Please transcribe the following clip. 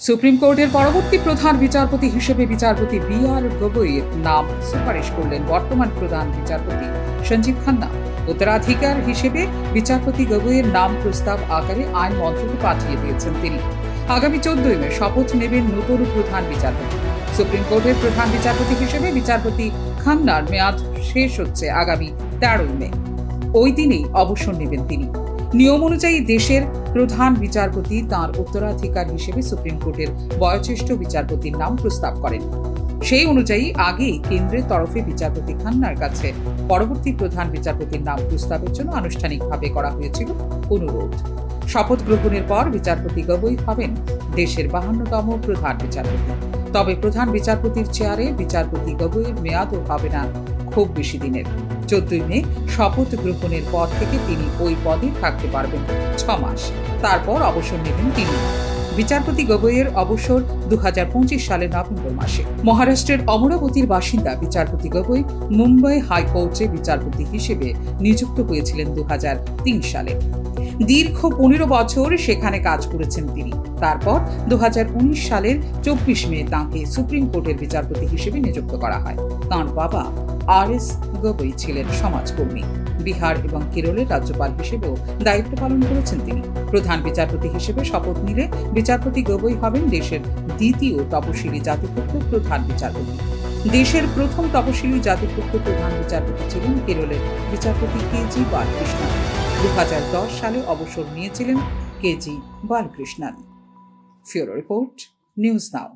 Supreme কোর্টের পরবর্তী প্রধান বিচারপতি হিসেবে বিচারপতি বি.আর. গগৈর নাম সুপারিশ করলেন বর্তমান প্রধান বিচারপতি সঞ্জীব খান্না। উত্তরাধিকার হিসেবে বিচারপতি গগৈয়ের নাম প্রস্তাব আকারে আইন মন্ত্রকে পাঠিয়ে দিয়েছেন তিনি। আগামী 14 মে শপথ নেবেন নতুন প্রধান বিচারপতি। সুপ্রিম কোর্টের প্রধান বিচারপতি হিসেবে বিচারপতি খান্নার মেয়াদ শেষ হচ্ছে আগামী 13 মে। ওই দিনেই অবসর নেবেন তিনি। নিয়ম অনুযায়ী দেশের প্রধান বিচারপতি তাঁর উত্তরাধিকার হিসেবে সুপ্রিম কোর্টের বয়োজ্যেষ্ঠ বিচারপতির নাম প্রস্তাব করেন। সেই অনুযায়ী আগেই কেন্দ্রের তরফে বিচারপতি খান্নার কাছে পরবর্তী প্রধান বিচারপতির নাম প্রস্তাবের জন্য আনুষ্ঠানিকভাবে করা হয়েছিল অনুরোধ। শপথ গ্রহণের পর বিচারপতি গগৈ হবেন দেশের 52তম প্রধান বিচারপতি। তবে প্রধান বিচারপতির চেয়ারে বিচারপতি গগৈয়ের মেয়াদও হবে না খুব বেশি দিনের। 14 মে শপথ গ্রহণের পর থেকে তিনি ওই পদে থাকতে পারবেন 6 মাস। তারপর অবসর নেবেন তিনি। বিচারপতি গগৈয়ের অবসর 2025 সালের নভেম্বর মাসে। মহারাষ্ট্রের অমরাবতীর বাসিন্দা বিচারপতি গগৈ মুম্বাই হাইকোর্টে বিচারপতি হিসেবে নিযুক্ত হয়েছিলেন 2003 সালে। দীর্ঘ 15 বছর সেখানে কাজ করেছেন তিনি। তারপর 2019 সালের 24 মে তাঁকে সুপ্রিম কোর্টের বিচারপতি হিসেবে নিযুক্ত করা হয়। তাঁর বাবা আর.এস. গগৈ ছিলেন সমাজকর্মী। বিহার এবং কেরলের রাজ্যপাল হিসেবেও দায়িত্ব পালন করেছেন তিনি। প্রধান বিচারপতি হিসেবে শপথ নিলে বিচারপতি গগৈ হবেন দেশের দ্বিতীয় তপশিলি জাতিভুক্ত প্রধান বিচারপতি। দেশের প্রথম তপশিলি জাতিভুক্ত প্রধান বিচারপতি ছিলেন কেরলের বিচারপতি কে.জি. বালকৃষ্ণন। 2010 সালে অবসর নিয়েছিলেন কে.জি. বালকৃষ্ণন। ফিউরো রিপোর্ট, নিউজ নাও।